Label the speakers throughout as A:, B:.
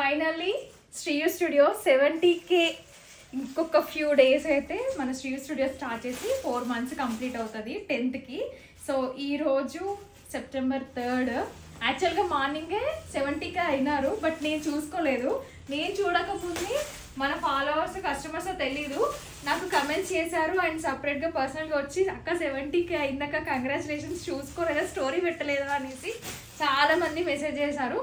A: Finally శ్రీయు studio 70K ఇంకొక few days అయితే మన శ్రీయు స్టూడియో స్టార్ట్ చేసి 4 months కంప్లీట్ అవుతుంది 10th. సో ఈరోజు September 3rd. యాక్చువల్గా మార్నింగే 70K అయినారు, బట్ నేను చూసుకోలేదు. నేను చూడకముందే మన ఫాలోవర్స్ కస్టమర్స్ తెలీదు, నాకు కమెంట్స్ చేశారు అండ్ సపరేట్గా పర్సనల్గా వచ్చి అక్క 70K అయిందాక కంగ్రాచులేషన్స్, చూసుకోలేదా, స్టోరీ పెట్టలేదా అనేసి చాలామంది మెసేజ్ చేశారు.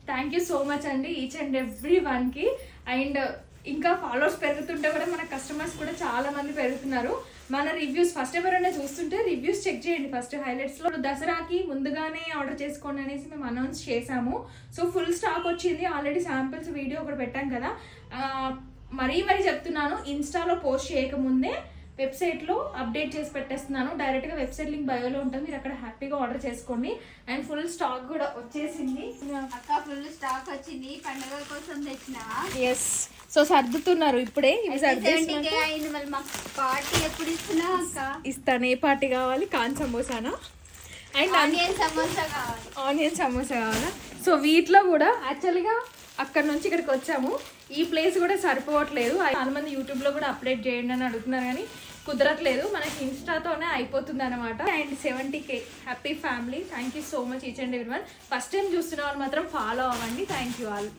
A: థ్యాంక్ యూ సో మచ్ అండి ఈచ్ అండ్ ఎవ్రీ వన్కి. అండ్ ఇంకా ఫాలోవర్స్ పెరుగుతుంటే కూడా మన కస్టమర్స్ కూడా చాలా మంది పెరుగుతున్నారు. మన రివ్యూస్ ఫస్ట్ ఎవరైనా చూస్తుంటే రివ్యూస్ చెక్ చేయండి ఫస్ట్ హైలైట్స్లో. దసరాకి ముందుగానే ఆర్డర్ చేసుకోండి అనేసి మేము అనౌన్స్ చేసాము. సో ఫుల్ స్టాక్ వచ్చింది, ఆల్రెడీ శాంపిల్స్ వీడియో ఒకటి పెట్టాం కదా. మరీ చెప్తున్నాను, ఇన్స్టాలో పోస్ట్ చేయకముందే వెబ్సైట్లో అప్డేట్ చేసి పెట్టేస్తున్నాను. డైరెక్ట్గా వెబ్సైట్ లింక్ బయోలో ఉంటుంది, మీరు అక్కడ హ్యాపీగా ఆర్డర్ చేసుకోండి. అండ్ ఫుల్ స్టాక్ కూడా వచ్చేసింది
B: అక్క, ఫుల్ స్టాక్ వచ్చింది. పండుగ కోసం తెచ్చిన.
A: ఎస్, సో సర్దుతున్నారు ఇప్పుడే.
B: పార్టీ ఎప్పుడు ఇస్తున్నావు అక్క?
A: ఇస్తాను. ఏ పార్టీ కావాలి? కాన్ సమోసానా? అండ్
B: ఆనియన్ సమోసా కావాలి.
A: ఆనియన్ సమోసా కావాలా? సో వీటిలో కూడా యాక్చువల్గా అక్కడ నుంచి ఇక్కడికి వచ్చాము, ఈ ప్లేస్ కూడా సరిపోవట్లేదు. చాలా మంది యూట్యూబ్లో కూడా అప్డేట్ చేయండి అని అడుగుతున్నారు, కానీ కుదరట్లేదు. మనకి ఇన్స్టాతోనే అయిపోతుంది అనమాట. And 70K happy family. Thank you so much each and every one. First time చూస్తున్న వాళ్ళు మాత్రం ఫాలో అవ్వండి. Thank you all.